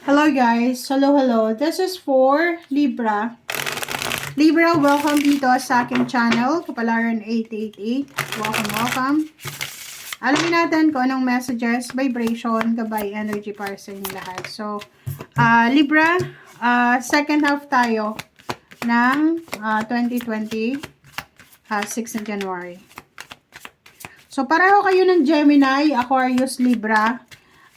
Hello guys, hello. This is for Libra. Libra, welcome dito sa aking channel, Kapalaran 888. Welcome. Alamin natin kung anong messages, vibration, gabay, energy para sa inyong lahat. So, Libra, second half tayo ng 2020, 6 na January. So, pareho kayo ng Gemini, Aquarius, Libra.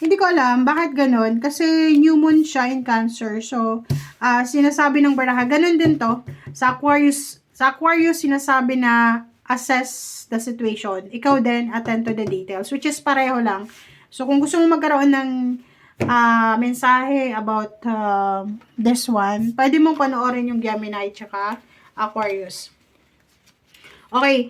Hindi ko alam bakit ganun. Kasi new moon siya in Cancer. So, sinasabi ng baraha, ganun din to. Sa Aquarius sinasabi na assess the situation. Ikaw din, attend to the details. Which is pareho lang. So, kung gusto mo magkaroon ng mensahe about this one, pwede mong panoorin yung Gemini tsaka Aquarius. Okay,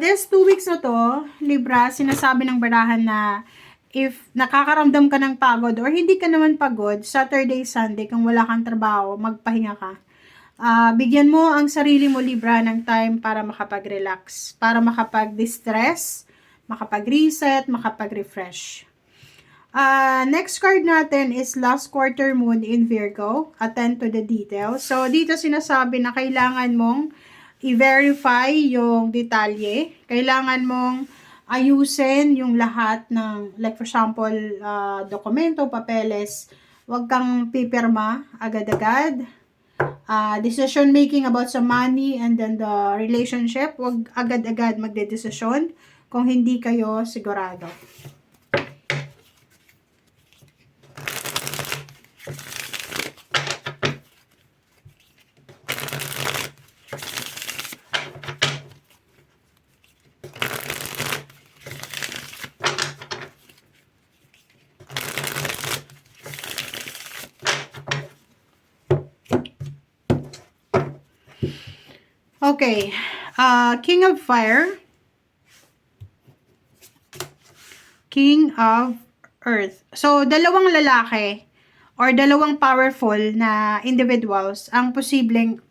this 2 weeks na to, Libra, sinasabi ng barahan na if nakakaramdam ka ng pagod or hindi ka naman pagod, Saturday, Sunday, kung wala kang trabaho, magpahinga ka. Bigyan mo ang sarili mo, Libra, ng time para makapag-relax, para makapag-distress, makapag-reset, makapag-refresh. Next card natin is last quarter moon in Virgo. Attend to the details. So, dito sinasabi na kailangan mong i-verify yung detalye. Kailangan mong ayusin yung lahat ng, like for example, dokumento, papeles. Huwag kang pipirma agad-agad. Decision making about sa money and then the relationship. Huwag agad-agad magde-desisyon kung hindi kayo sigurado. Okay, King of Fire, King of Earth. So, dalawang lalaki or dalawang powerful na individuals ang posibleng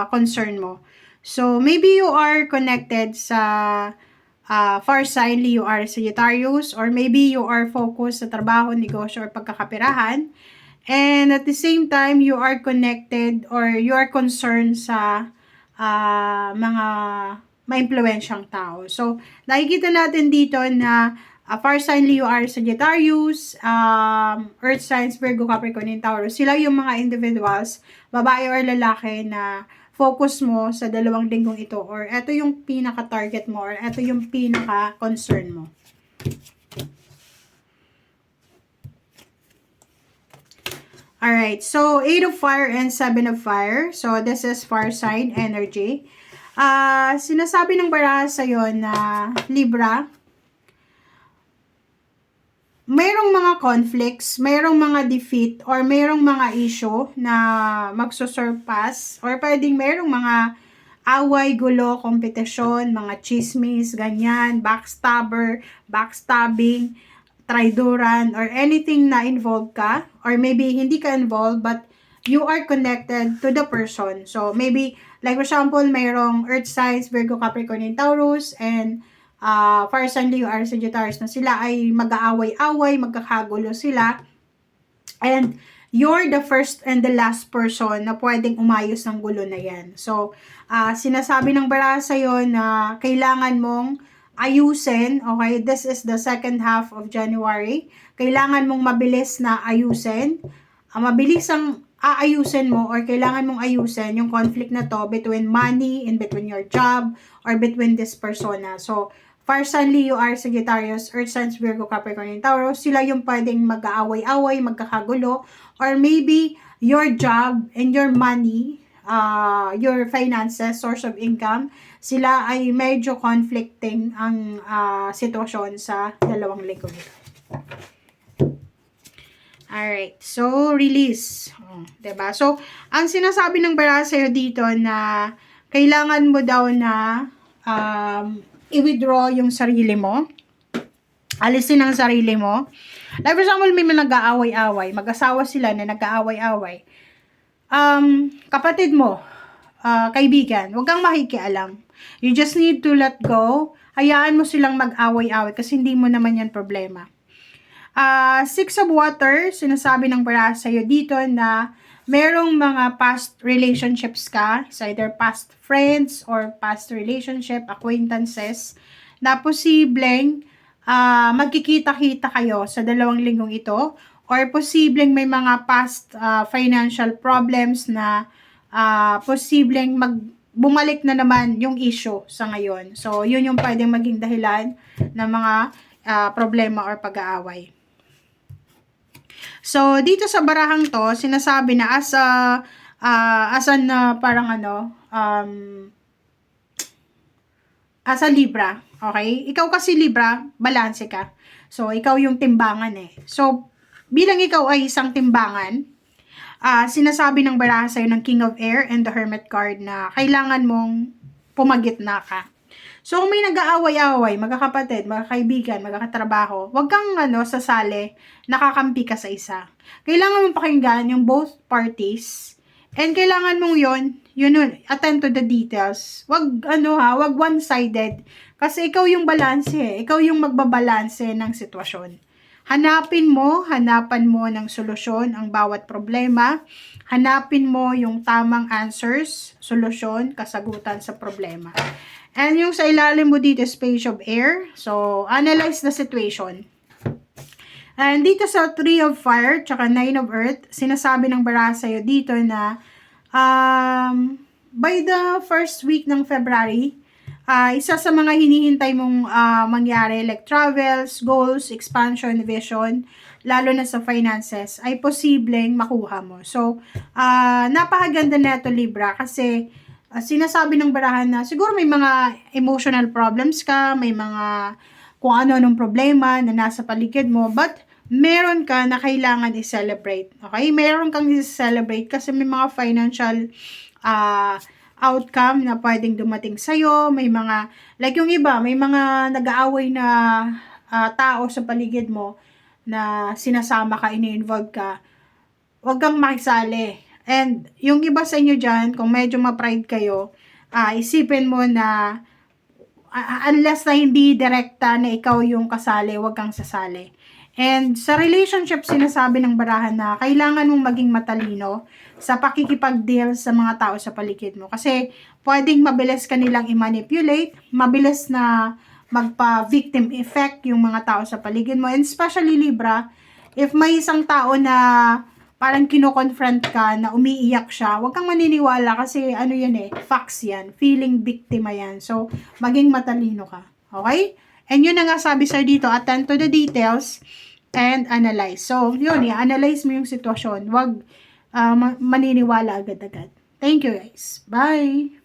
concern mo. So, maybe you are connected sa far sign, you are Sagittarius, or maybe you are focused sa trabaho, negosyo, or pagkakapirahan. And at the same time, you are connected or you are concerned sa mga maimpluwensyang tao. So, nakikita natin dito na fire sign Leo are Sagittarius, Earth signs Virgo, Capricorn, and Taurus. Sila yung mga individuals, babae or lalaki na focus mo sa 2 linggong ito, or ito yung pinaka-target mo, or ito yung pinaka-concern mo. Alright, so 8 of Fire and 7 of Fire. So, this is fire sign energy. Sinasabi ng baraha sa'yo na Libra, mayroong mga conflicts, mayroong mga defeat, or mayroong mga issue na magsusurpass, or pwedeng mayroong mga away, gulo, kompetisyon, mga chismis, ganyan, backstabbing, traidoran, or anything na involved ka, or maybe hindi ka involved, but you are connected to the person. So, maybe, like for example, mayroong Earth signs, Virgo, Capricorn, and Taurus, and fire sign Leo are Sagittarius na sila ay mag-aaway-away, magkakagulo sila, and you're the first and the last person na pwedeng umayos ng gulo na yan. So, sinasabi ng baraha sa'yo na kailangan mong ayusin, okay, this is the second half of January, kailangan mong mabilis na ayusin, mabilis ang aayusin mo or kailangan mong ayusin yung conflict na to between money and between your job or between this persona. So, fire sign Leo are Sagittarius, Earth signs Virgo, Capricorn, and Taurus, sila yung pwedeng mag-aaway-away, magkakagulo, or maybe your job and your money, your finances, source of income, sila ay medyo conflicting ang sitwasyon sa 2 linggo nito. Alright, so release. Diba? So, ang sinasabi ng baraha sa'yo dito na kailangan mo daw na i-withdraw yung sarili mo. Alisin ang sarili mo. Like for example, may nag-aaway-away. Mag-asawa sila na nag-aaway-away. Kapatid mo, kaibigan, huwag kang makikialam. You just need to let go. Hayaan mo silang mag-away-away kasi hindi mo naman yan problema. Six of Water, sinasabi ng baraha sa'yo dito na merong mga past relationships ka, it's either past friends or past relationship, acquaintances, na posibleng magkikita-kita kayo sa 2 linggong ito, or posibleng may mga past financial problems na posibleng bumalik na naman yung issue sa ngayon. So, yun yung pwedeng maging dahilan ng mga problema or pag-aaway. So, dito sa barahang to, sinasabi na parang as a Libra, okay? Ikaw kasi Libra, balanse ka. So, ikaw yung timbangan eh. So, bilang ikaw ay isang timbangan, sinasabi ng baraha sa'yo ng King of Air and the Hermit card na kailangan mong pumagitna ka. So, kung may nag-aaway-aaway, magkakapatid, magkakaibigan, magkakatrabaho, wag kang sasali, nakakampi ka sa isa. Kailangan mong pakinggan yung both parties, and kailangan mong yun, attend to the details. Wag one-sided. Kasi ikaw yung balanse, ikaw yung magbabalanse ng sitwasyon. Hanapan mo ng solusyon ang bawat problema. Hanapin mo yung tamang answers, solusyon, kasagutan sa problema. And yung sa ilalim mo dito is Page of Air. So, analyze the situation. And dito sa 3 of Fire, tsaka 9 of Earth, sinasabi ng baraha sa'yo dito na by the first week ng February, isa sa mga hinihintay mong mangyari like travels, goals, expansion, vision, lalo na sa finances, ay posibleng makuha mo. So, napakaganda na ito Libra kasi sinasabi ng barahan na siguro may mga emotional problems ka, may mga kung ano-anong problema na nasa paligid mo, but meron ka na kailangan i-celebrate. Okay? Meron kang i-celebrate kasi may mga financial outcome na pwedeng dumating sa'yo. May mga, like yung iba, may mga nag-aaway na tao sa paligid mo na sinasama ka, ini-involve ka. Huwag kang makisali. And yung iba sa inyo dyan, kung medyo ma-pride kayo, isipin mo na unless na hindi direkta na ikaw yung kasali, huwag kang sasali. And sa relationship, sinasabi ng barahan na kailangan mong maging matalino sa pakikipag-deal sa mga tao sa paligid mo. Kasi pwedeng mabilis ka nilang i-manipulate, mabilis na magpa-victim effect yung mga tao sa paligid mo. And especially Libra, if may isang tao na parang kino-confront ka na umiiyak siya, huwag kang maniniwala kasi facts yan, feeling biktima yan. So, maging matalino ka. Okay? And yun na nga sabi sa'yo dito, attend to the details and analyze. So, yun, i-analyze mo yung sitwasyon. Huwag maniniwala agad-agad. Thank you guys. Bye!